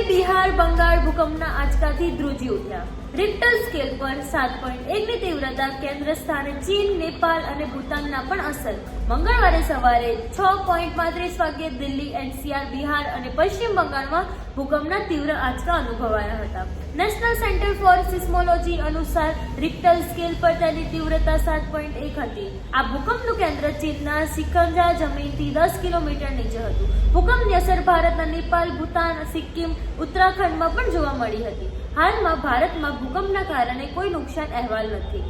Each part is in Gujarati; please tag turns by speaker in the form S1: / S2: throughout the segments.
S1: બિહાર બંગાળ ભૂકંપના આંચકાથી ધ્રુજી ઉઠ્યા। રિક્ટર સ્કેલ પર 7.1 ની તીવ્રતા કેન્દ્ર સ્થાને ચીન, નેપાળ અને ભૂતાનના પણ અસર। મંગળવારે સવારે 6.35 વાગ્યે દિલ્હી, એનસીઆર, બિહાર અને પશ્ચિમ બંગાળમાં ભૂકંપના તીવ્ર આંચકા અનુભવાયા હતા। નેશનલ સેન્ટર ફોર સિસ્મોલોજી અનુસાર રિક્ટર સ્કેલ પર તેની તીવ્રતા 7.1 હતી। આ ભૂકંપનું કેન્દ્ર ચીનના સિકંજા જમીનથી 10 કિલોમીટર નીચે હતું। ભૂકંપની અસર ભારતના નેપાળ, ભૂતાન, સિક્કિમ, ઉત્તરાખંડમાં પણ જોવા મળી હતી। હાલમાં ભારતમાં ભૂકંપના કારણે કોઈ નુકસાન અહેવાલ નથી।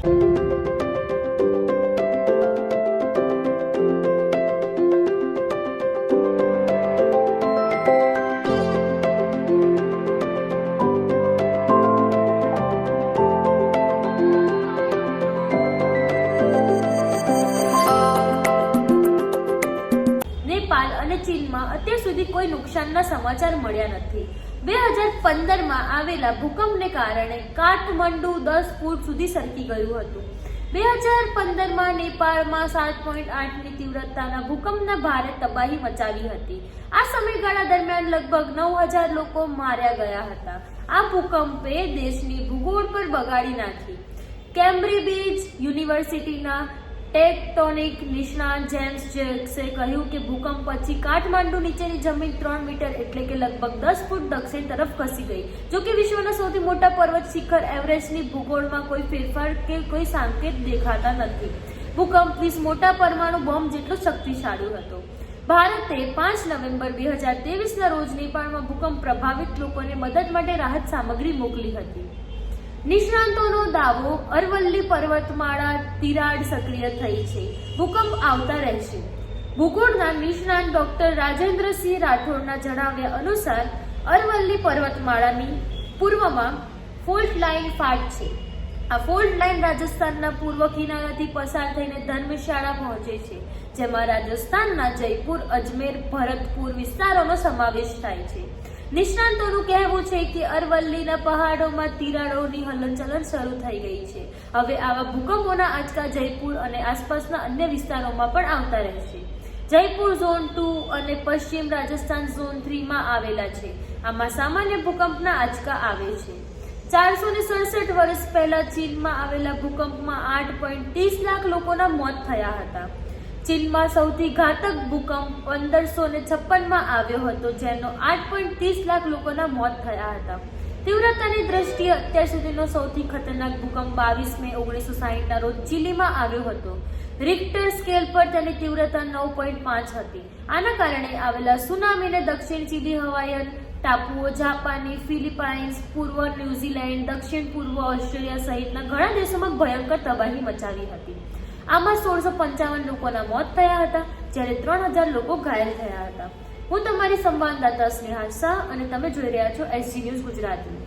S1: નેપાળ અને ચીનમાં અત્યાર સુધી કોઈ નુકસાનના સમાચાર મળ્યા નથી। 2015માં આવેલા ભૂકંપને કારણે કાઠમંડુ 10 ફૂટ સુધી સરકી ગયું હતું। 2015માં નેપાળમાં 7.8 ની તીવ્રતાના ભૂકંપના ભારે તબાહી મચાવી હતી। આ સમયગાળા દરમિયાન લગભગ 9000 લોકો માર્યા ગયા હતા। આ ભૂકંપે દેશની ભૂગોળ પર બગાડી નાખી। કેમ્બ્રિજ યુનિવર્સિટીના ટેક્ટોનિક નિષ્ણાત જેમ્સ જેક્સે કહ્યું કે ભૂકંપ પછી કાઠમાંડુ નીચેની જમીન 3 મીટર એટલે કે લગભગ 10 ફૂટ દક્ષિણ તરફ ખસી ગઈ। જો કે વિશ્વના સૌથી મોટા પર્વત શિખર એવરેસ્ટની ભૂગોળમાં કોઈ ફેરફાર કે કોઈ સંકેત દેખાતા નથી। ભૂકંપ 20 મોટા પરમાણુ બોમ્બ જેટલો શક્તિશાળી હતો। ભારતે 5 નવેમ્બર 2023ના રોજ નેપાળમાં ભૂકંપ પ્રભાવિત લોકોને મદદ માટે રાહત સામગ્રી મોકલી હતી। નિષ્ણાંતોનો દાવો, અરવલ્લી પર્વતમાળા તિરાડ સક્રિય થઈ છે, ભૂકંપ આવતા રહેશે। ભૂગોળના નિષ્ણાંત ડોક્ટર રાજેન્દ્રસિંહ રાઠોડના જણાવ્યા અનુસાર અરવલ્લી પર્વતમાળાની પૂર્વમાં ફોલ્ટ લાઇન ફાટ છે। આ ફોલ્ટ લાઇન રાજસ્થાનના પૂર્વ કિનારાથી પસાર થઈને ધર્મશાળા પહોંચે છે, જેમાં રાજસ્થાનના જયપુર, અજમેર, ભરતપુર વિસ્તારોનો સમાવેશ થાય છે। નિષ્ણાંતોનું કહેવું છે કે અરવલ્લીના પહાડોમાં તિરાડોની હલનચલન શરૂ થઈ ગઈ છે। હવે આવા ભૂકંપોના આંચકા જયપુર અને આસપાસના અન્ય વિસ્તારોમાં પણ આવતા રહેશે। જયપુર ઝોન 2 અને પશ્ચિમ રાજસ્થાન ઝોન 3માં આવેલા છે। આમાં સામાન્ય ભૂકંપના આંચકા આવે છે। 467 વર્ષ પહેલા ચીનમાં આવેલા ભૂકંપમાં 8.30 લાખ લોકોના મોત થયા હતા। ચીનમાં સૌથી ઘાતક ભૂકંપ 1556માં આવ્યો હતો, જેનો 8.30 લાખ લોકોના મોત થયા હતા। તીવ્રતાની દ્રષ્ટિએ અત્યાર સુધીનો સૌથી ખતરનાક ભૂકંપ 22 મે 1960ના રોજ ચીલીમાં આવ્યો હતો। રિક્ટર સ્કેલ પર તેની તીવ્રતા 9.5 હતી। આના કારણે આવેલા સુનામીને દક્ષિણ ચીલી, હવાઈયન ટાપુઓ, જાપાની, ફિલિપાઇન્સ, પૂર્વ ન્યુઝીલેન્ડ, દક્ષિણ પૂર્વ ઓસ્ટ્રેલિયા સહિતના ઘણા દેશોમાં ભયંકર તબાહી મચાવી હતી। આમાં 1655 લોકોના મોત થયા હતા, જ્યારે 3000 લોકો ઘાયલ થયા હતા। હું તમારી સંવાદદાતા સ્નેહા શાહ અને તમે જોઈ રહ્યા છો SG ન્યૂઝ ગુજરાતી।